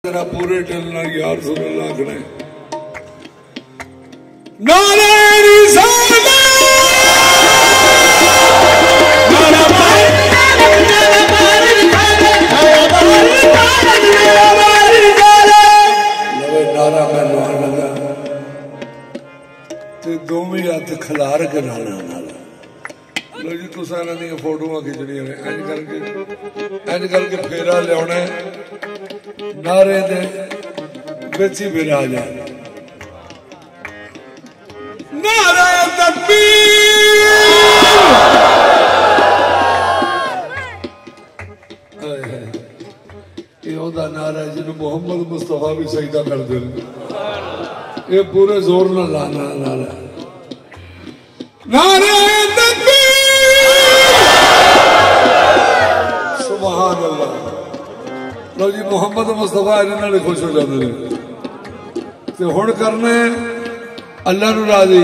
तेरा पूरे टलना यार सुन आखना नारे नारा मैं लुआन लगा ते दोवें हथ खिलार के नाला लो जी तुस इन्हां दी फोटोआं खिचणियां ने इंज करके फेरा लियाना नारे दे बिच ही बिरा जाए नारे तकबीर नारा है जिन्होंने मोहम्मद मुस्तफा भी सजदा कर दे ये पूरे जोर न लाना नारा नारे सुभान अल्लाह लो जी मोहम्मद मुस्तफा इन्होंने खुश हो जाते हैं तो हुण करने अल्लाह नूं राजी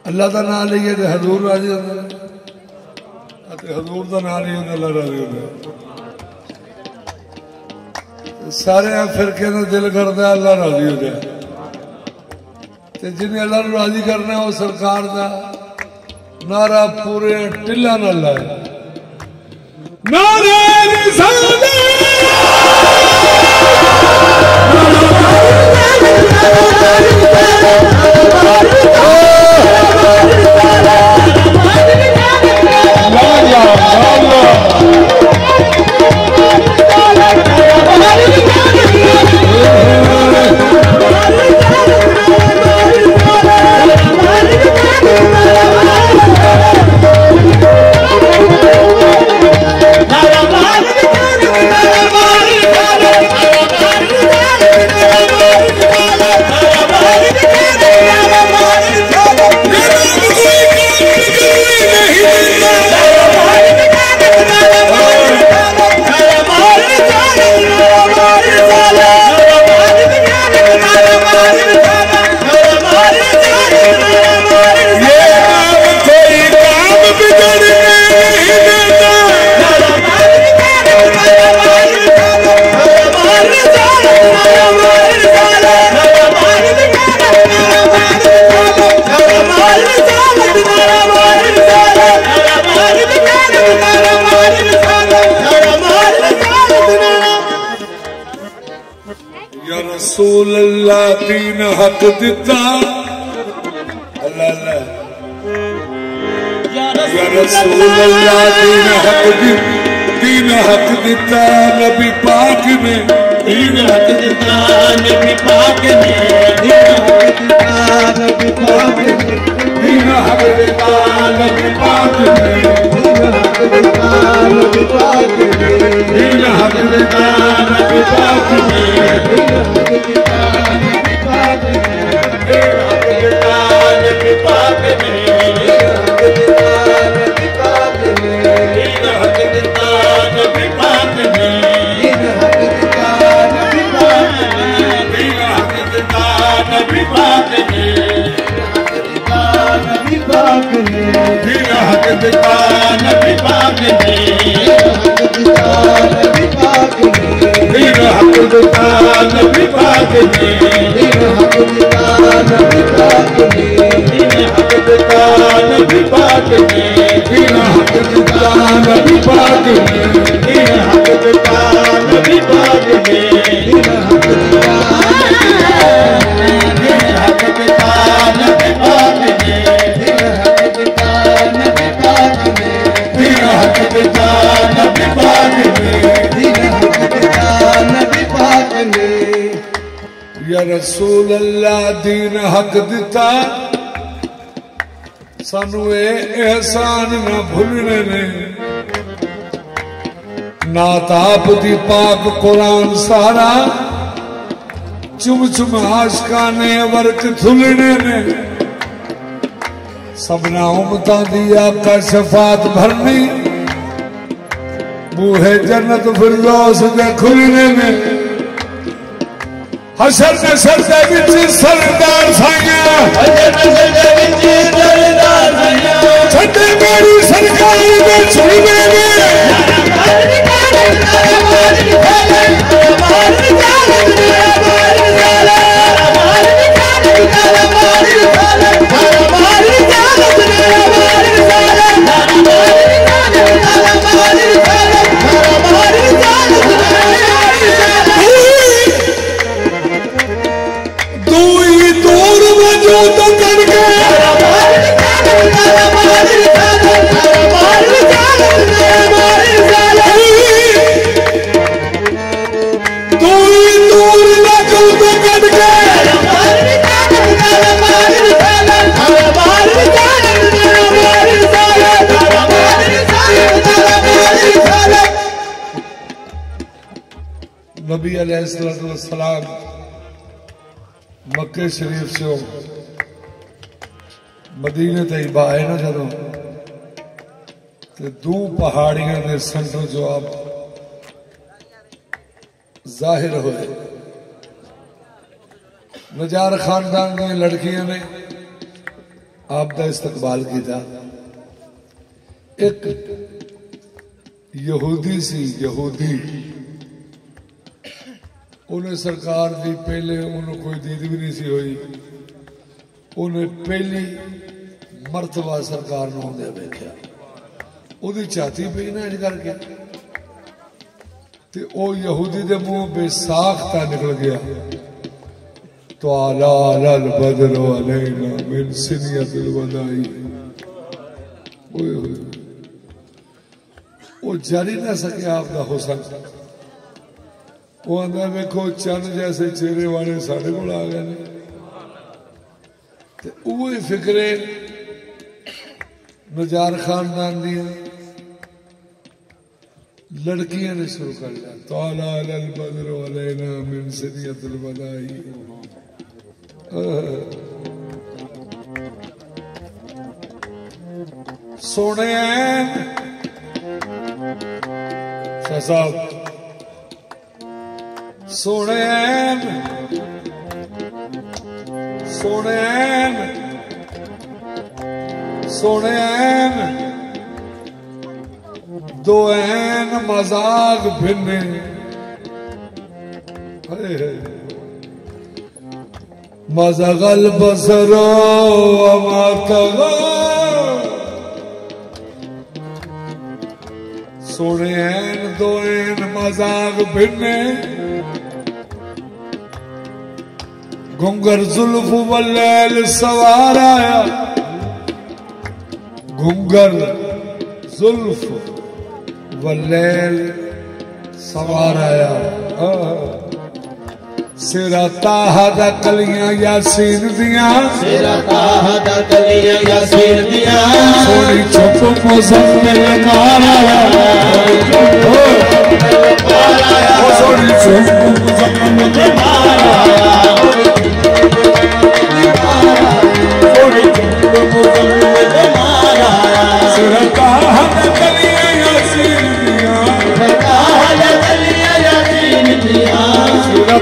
अल्लाह का नाम लीए तो हजूर राजी होंगे हजूर का नाम नहीं होता अल्लाह राजी होता सारे फिरके का दिल करता अल्लाह राजी हो जाए जिन्हें अल्लाह राजी करना वो सरकार का नारा पूरे टिला न लाए नारे रसूल अल्लाह दीन हक दिता अल्लाह या रसूल अल्लाह दीन हक दिता नबी पाक ने दीन हक दिता नबी पाक ने दीन हक दिता नबी पाक ने दीन हक दिता नबी पाक ने रसूल अल्लाह दीन हक दिता सानू एहसान ना भूलने ने नाताप दी पाक कुरान सारा चुम चुम आशका ने वर्क थुलने ने सबना उम्मता दी आका शफात भरनी बूहे जन्नत फिरदौस दे खुलने में हशर नशर दे विच सरदार साइया छठे मेरी सरकार दे छुड़वे में नबी अलैहिस्सलाम मक्के शरीफ से मदीने तैयबा आए ना जदों ते दो पहाड़ियां के सेंटर जो आप जाहिर हुए। नजार खानदान की लड़कियां ने आपका इस्तकबाल किया। एक यहूदी सी, यहूदी उन्हें सरकार की पहले उन्हें कोई दीद भी नहीं सी हुई। उन्हें पहली मरतबा सरकार ने आंदे वेख्या, उहदी छाती पई ना इंज करके ते ओ यहूदी दे मुंह बेसाख्ता निकल गया। तो आला अल बदर अलैना मिन सिनियतिल वदाई। ओए होए वो जारी ना सके आपका हुसन। वो आंदा वेखो चंद जैसे चेहरे वाले साढ़े कोल आ गए ने। वो फिक्रे नजार खानदान दियां लड़कियां ने शुरू कर लिया। ताला अल बदर अलैना मिन सिनियतिल वदाई। सोने शाह साहब, सोने सोने सोने दो ऐन मजाक भिन्ने। मज़गल बसरो अमातगा। सोने ऐन दो ऐन मजाक भिन्ने। घुंगर जुल्फ वल्लैल सवार आया। घुंगर जुल्फ वल्लैल सवार आया। सिरा ताहा दा कलियां यासीन दियां। सिरा ताहा दा कलियां यासीन दियां। सोनी चुप मुज़म्मिल मारा। सोनी चुप मुज़म्मिल मारा। सोनी चुप मुज़म्मिल मारा। सिरा ताहा दा कलियां यासीन दियां। सिरा ताहा दा कलियां यासीन दियां। सिरा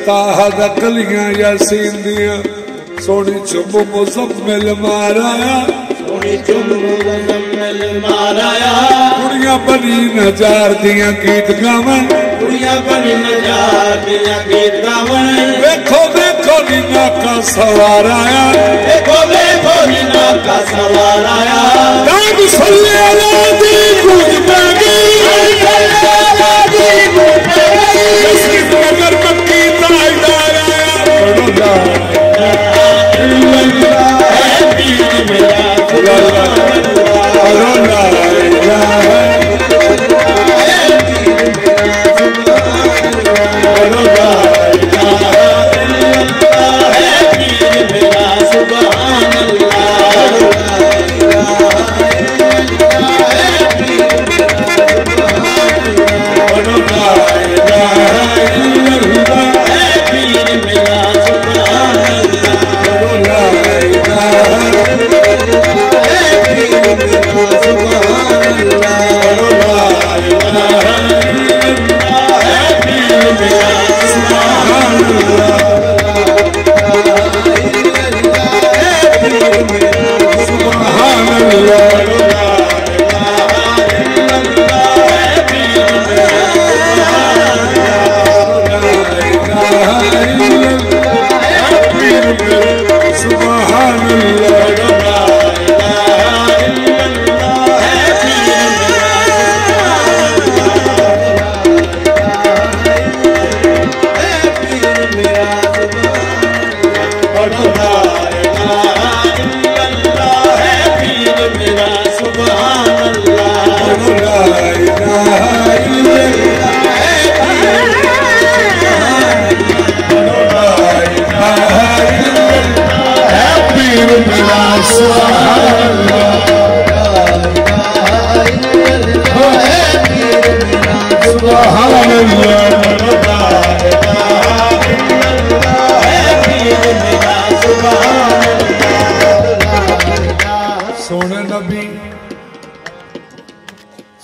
ताहा कलियां यासीन दियां। सोनी चुम मुज़म्मिल माराया। सोनी चुम मुज़म्मिल माराया। कुड़ियां बनी नजार दियां गीत गावन। कुड़ियां बनी नजार दियां गीत गावन। देखो देखो नीना का सवार आया। देखो देखो नीना का सवार आया। दाद सल्ले अला दी गूंज पैगी। नगर मक्की ताजदार सुभान अल्लाह।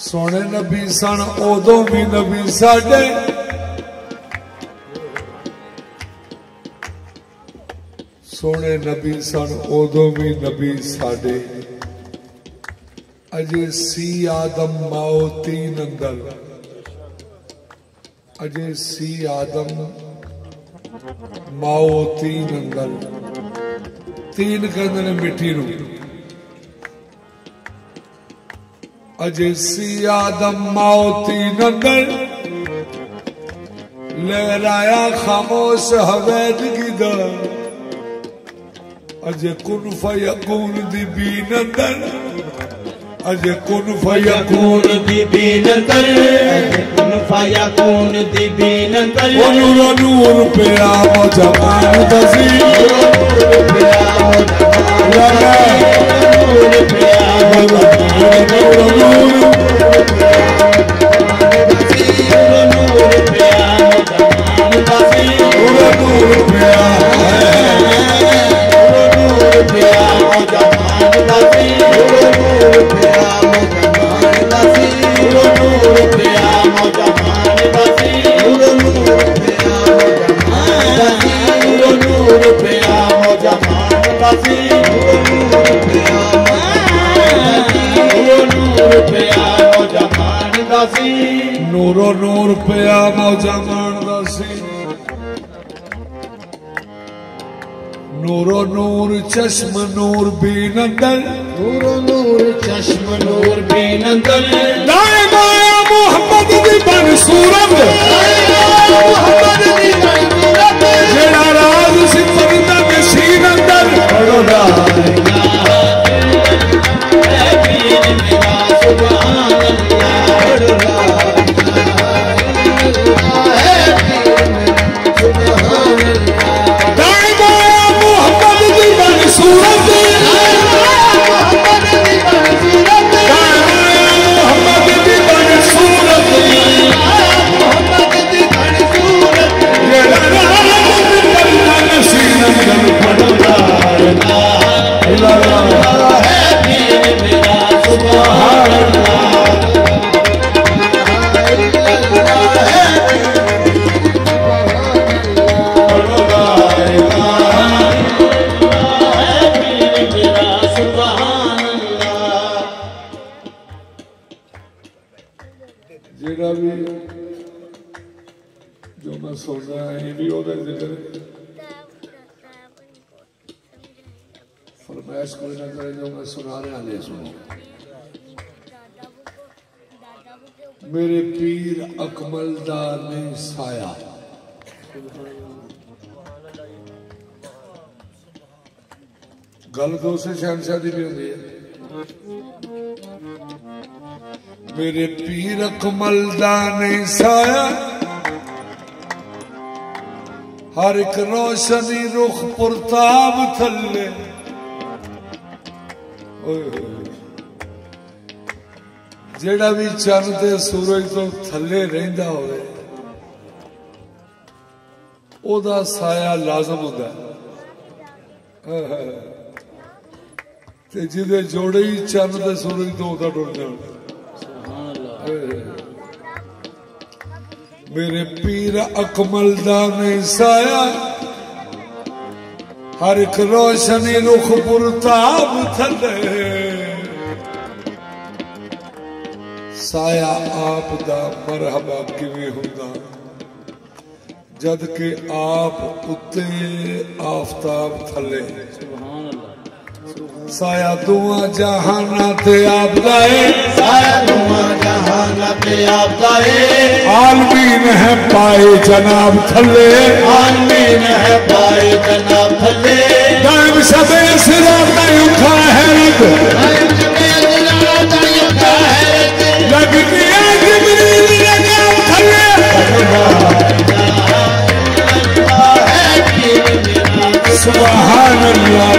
सोने नबी सन उदों भी नबी साडे सोने नबी सन उदों भी नबी साडे अजे सी आदम माओ तीन अंदर अजे सी आदम माओ तीन अंदर तीन कहते ने मिट्टी नूं अजे सी आदम माओ तीन अंदर लहराया खामोश हवैद गिदर अजे कुन फयकून दी बीन अंदर अजे कुन फयकून दी बीन अंदर कुन फयकून दी बीन अंदर ओ नूर नूर पे आओ जमान दसी नूर पे आओ जमान नूर पे आओ नूर नूर नूर पे आओ जमान दसी नूर नूर पे आओ नूर पे आओ जमान दसी नूर पे आओ जमान दसी नूर पे आओ जमान दसी नूर पे आओ जमान दसी नूर पे आओ जमान दसी नूर पे आओ नूर पे आओ जमान दसी नूरो नूर पे आओ जमान दसी नूरो नूर चश्म नूर बीन अंदर नूरो नूर चश्म नूर बीन अंदर दाए माया मोहम्मद दी बन सूरत मोहम्मद दी बन सूरत जेड़ा राज सिफत दा नसीन अंदर पढ़ो ला इलाहा इल्लल्लाह है पीर मेरा सुभान अल्लाह पढ़ो ला इलाहा इल्लल्लाह है पीर मेरा सुभान अल्लाह दाए माया मोहम्मद दी बन सूरत मोहम्मद दी बन सूरत दाए माया मोहम्मद दी बन सूरत मोहम्मद दी बन सूरत जेड़ा राज सिफत दा नसीन अंदर पढ़ो ला इलाहा इल्लल्लाह है पीर मेरा सुभान अल्लाह जेड़ा भी जो मैं सुन रहा है भी ओदा जिक्र फरमाइश कोई ना करे जो मैं सुना रहा ले सुनो मेरे पीर अकमलदार ने साया गल तो से शहनशाह दी भी होंदी है मेरे पीर अकमलदार ने साया हर एक रोशनी रुख पुरताब थले जेड़ा भी चंद ते सूरज तो थले रहिंदा होवे ओदा साया लाजम होंदा ते जिदे जोड़े ही चंद ते सूरज तो ओदा टुट जांदा मेरे पीर अकमलदार ने साया हर एक रोशनी रुख पुरताब थले साया आप दा मरहबा किवें हुंदा जद के आप उत्ते आफताब थले साया दुआ जहाना ते आप दाए साया दुआ जहाना ते आप दाए आलमीन है पाए जनाब थले आलमीन है पाए जनाब थले दाइम सबे सिरात तायूं खा है रब दाइम सबे सिरात तायूं खा है रब लगती है जिब्रील लगाम थले सुभान अल्लाह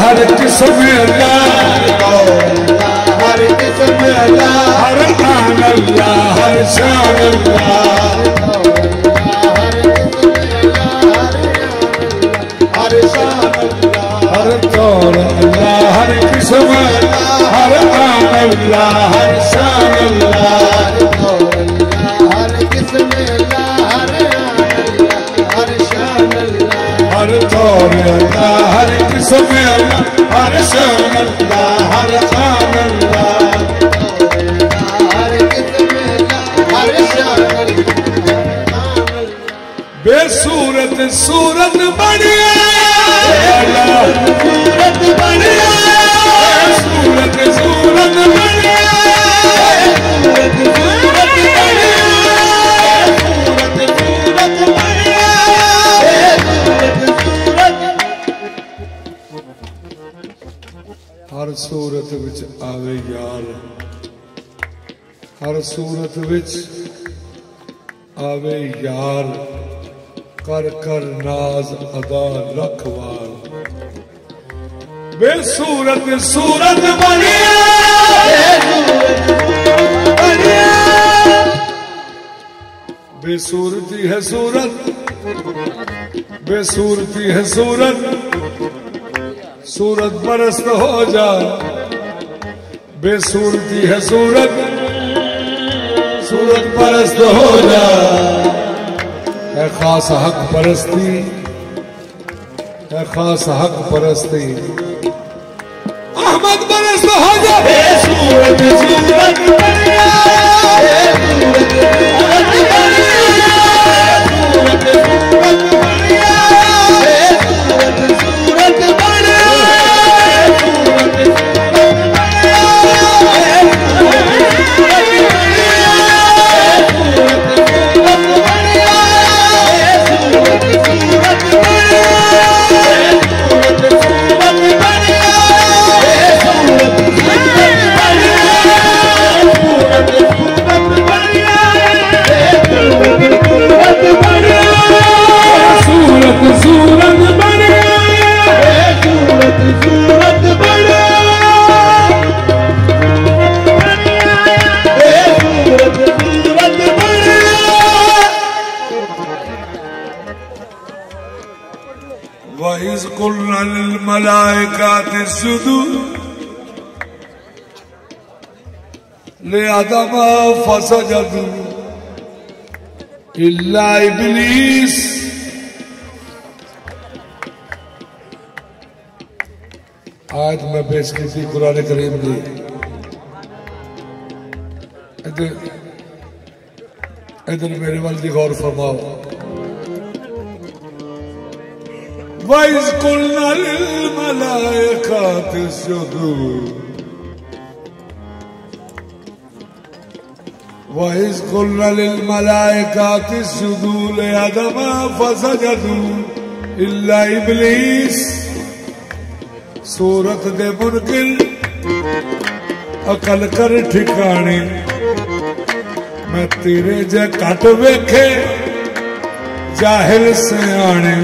हर किस्म हर किस्म हर आन अल्लाह हर शान हर शान हर तौर अल्लाह हर किस्म हर आन अल्लाह हर शान हर किस्म हर शान हर तौर अल्लाह हर किस्म हर शान हर शान हर किस्म हर शान बेसूरत सूरत बढ़िया सूरत बढ़िया सूरत सूरत बढ़िया सूरत सूरत बढ़िया सूरत सूरत बढ़िया हर सूरत विच आवे यार हर सूरत विच आवे यार कर कर नाज अदा रखवार बेसूरत सूरत बढ़िया बेसूरती है सूरत बेसूरती है सूरत सूरत परस्त हो जा बेसूरती है सूरत सूरत परस्त हो जा है खास हक परस्ती है खास हक परस्ती अहमद परस्त हो जा बेसूरत सूरत बढ़िया सूरत सूरत बढ़िया सूरत सूरत बढ़िया सूरत सूरत बढ़िया मलाइकाति सुदू ले आदम फसजदू इल्ला इब्लीस आज मैं पेश की थी कुरान करीम की इधर मेरे वाल की गौर फरमाओ वइज़ कुल्ना लिल मलाइकाति इसजुदू वइज़ कुल्ना लिल मलाइकाति इसजुदू ले आदम फसजदू इल्ला इब्लीस सूरत दे मुनकिर अकल कर ठिकाने मैं तेरे जे घट वेखे जाहिल सियाणे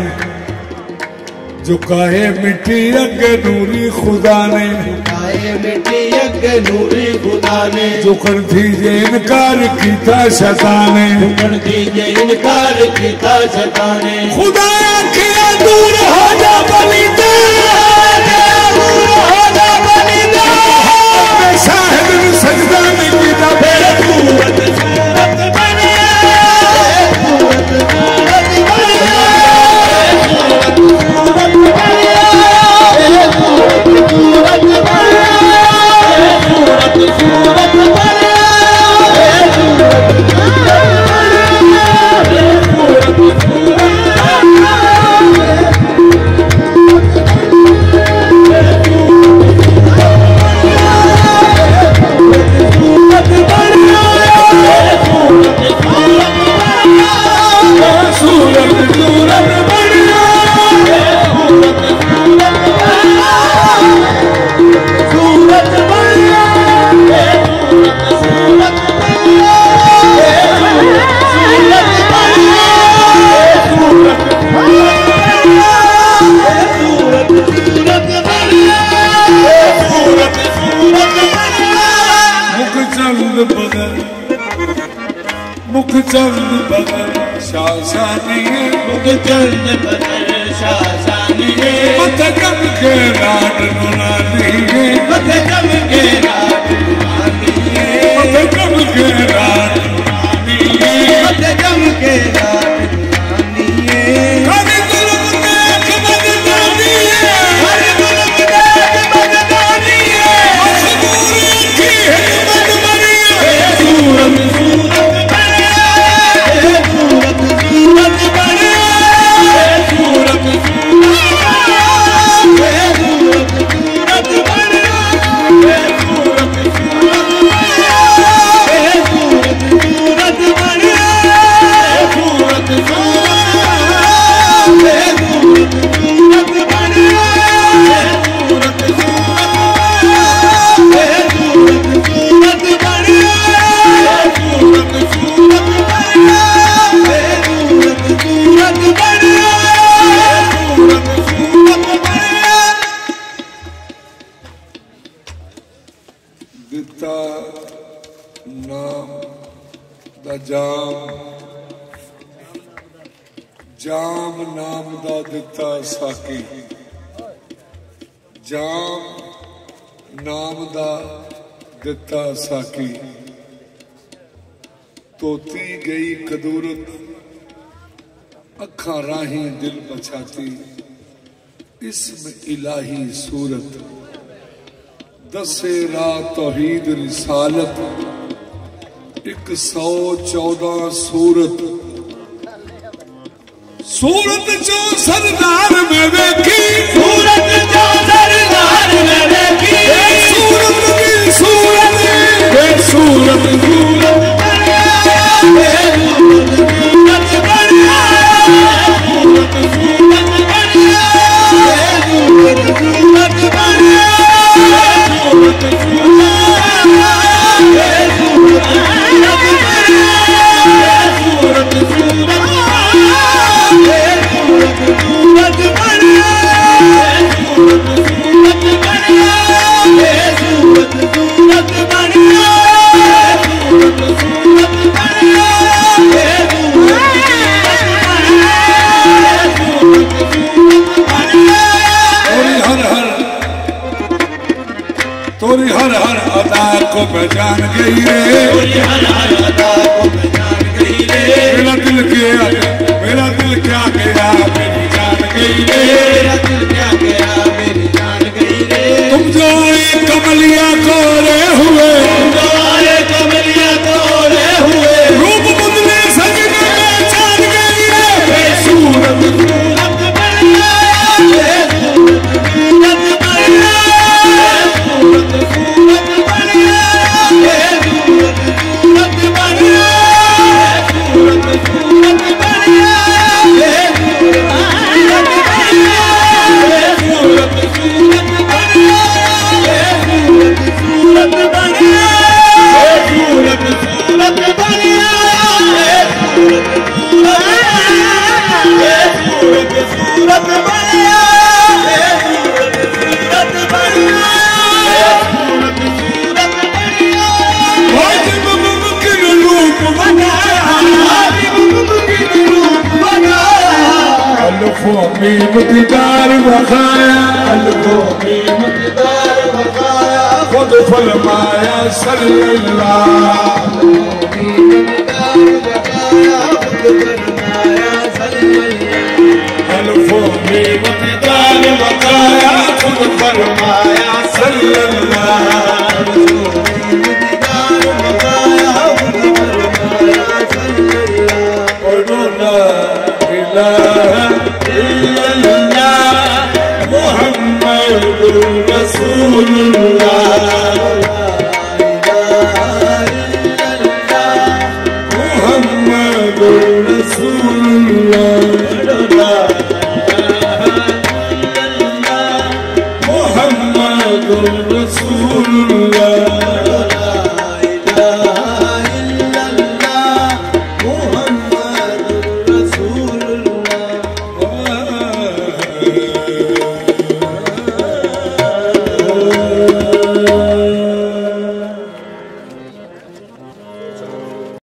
झुकाए मिट्टी अगे नूरी खुदा ने, झुकाए मिट्टी अगे नूरी खुदा ने, झुकन थी जे इनकार किया शैताने, झुकन थी जे इनकार किया शैताने। खुदा आखिया दूर हो जा बलिदा, दूर हो जा बलिदा, शाहिद ने सजदा नहीं किया फिर सूरत सूरत बने, सूरत सूरत बने, सूरत सूरत बने, सूरत सूरत बने, सूरत सूरत बने, सूरत मुख चंद बदल शासानी, मुख चंद बदल शासानी, मत कम के रात नुनानी, मत कम के रात नुनानी, मत कम के रात नुनानी, मत कम के रात नुनानी। कभी गुलम देख बदनानी, हर गुलम देख बदनानी, मजबूरी की हिम्मत बनी, सूरत सूरत बने, सूरत सूरत बने, सूरत सूरत बने, सूरत सूरत बने, सूरत सूरत बने, सूरत सूरत बने, सूरत सूरत बने, सूरत सूरत बने, सूरत सूरत बने, सूरत सूरत बने, सूरत सूरत बने, सूरत सूरत बने। दिता नाम दा जाम, जाम नाम दा दिता साकी, जाम नाम दा दिता साकी, तोती गई कदूरत अखा राही दिल बचाती, इसम इलाही सूरत दसे रात तौहीद रिसालत, 114 सूरत, सूरत जो सरदार में देखी, सूरत जो सरदार में देखी, सूरत की सूरत सूरत सूरत बने, सूरत सूरत बने, सूरत सूरत बने, सूरत सूरत बने, सूरत सूरत सूरत सूरत तोरी हर हर अदा को पहचान गई रे, तोरी हर हर अदा को पहचान गई रे, मेरा दिल क्या गया मेरी जान गई रे, मेरा दिल क्या गया मेरी जान गई रे। तुम जो कमलिया कोरे हुए, जो आए कमलिया तोड़े हुए, रूप बदले सजने पहचान गई रे, सूरत सूरत बने, सूरत सूरत बने, सूरत सूरत बने, सूरत सूरत बने, सूरत सूरत बने, सूरत सूरत बने, सूरत सूरत मीम दीदार बखाया अलकोमी मकदार बकाया खुद फरमाया सल्लल्लाह अलकोमी मकदार बकाया खुद फरमाया सल्लल्लाह Muhammadur Rasulullah